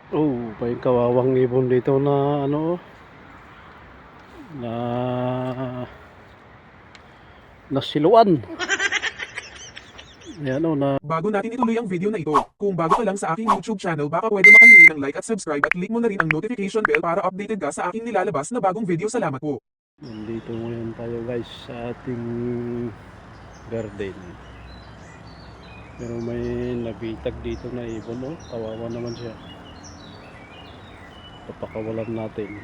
Oh, may kawawang ibon dito na ano, na nasiluan. Ayan o, na Bago natin ituloy ang video na ito, kung bago ka lang sa aking YouTube channel baka pwede makahingi ng like at subscribe at click mo na rin ang notification bell para updated ka sa aking nilalabas na bagong video. Salamat po. nandito ngayon tayo guys sa ating garden. Pero may nabitag dito na ibon, oh. Kawawa naman siya. Papakawalan natin.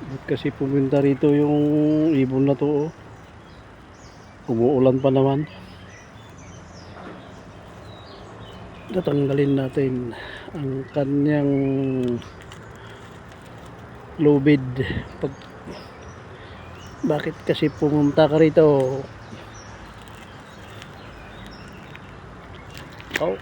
Ba't kasi pumunta rito yung ibon na to, oh. Umuulan pa naman. Tatanggalin natin ang kanyang lubid. Bakit kasi pumunta ka rito? Oh.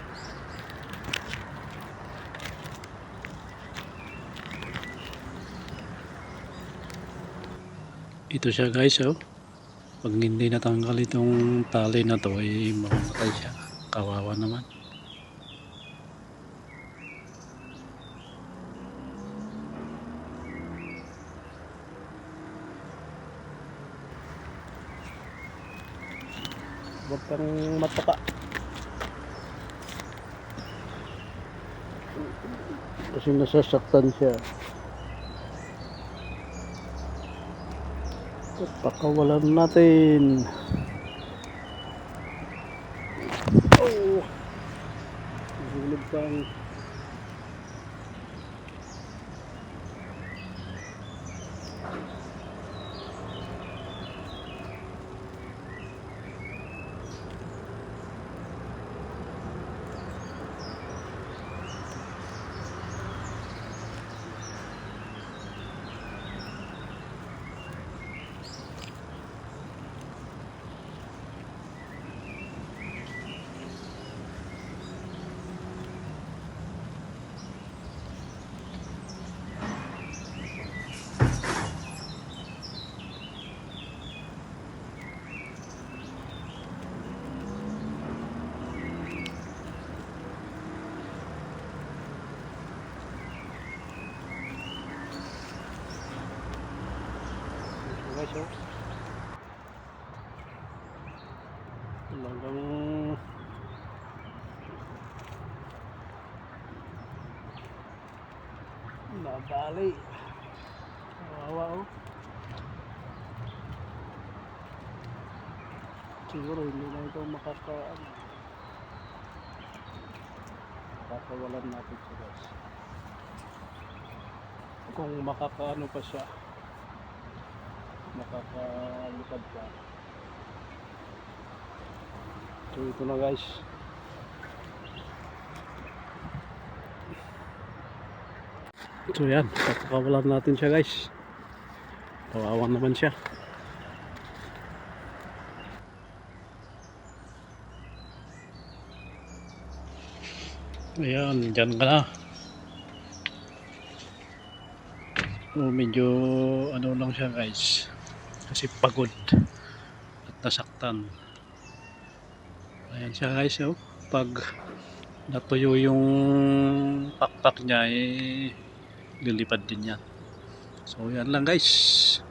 Ito siya guys, oh. Pag hindi natanggal itong tali na to ay mamamatay siya. Kawawa naman. Huwag kang mataka. Kasi nasasaktan siya. Pakawalan natin. Oh, hulog pang guys, oh. Talagang nadali. Kawawa, oh. Siguro hindi na ito makakawalan natin siya guys. Kung makakaano pa siya, makakalipad pa. So ito na guys. So yan, papakawalan natin siya guys. Kawawa naman siya. Ayan, dyan ka na. So medyo ano lang siya guys. Kasi pagod at nasaktan. Ayan siya guys, oh. Pag natuyo yung pakpak niya, lilipad din yan. So yan lang guys.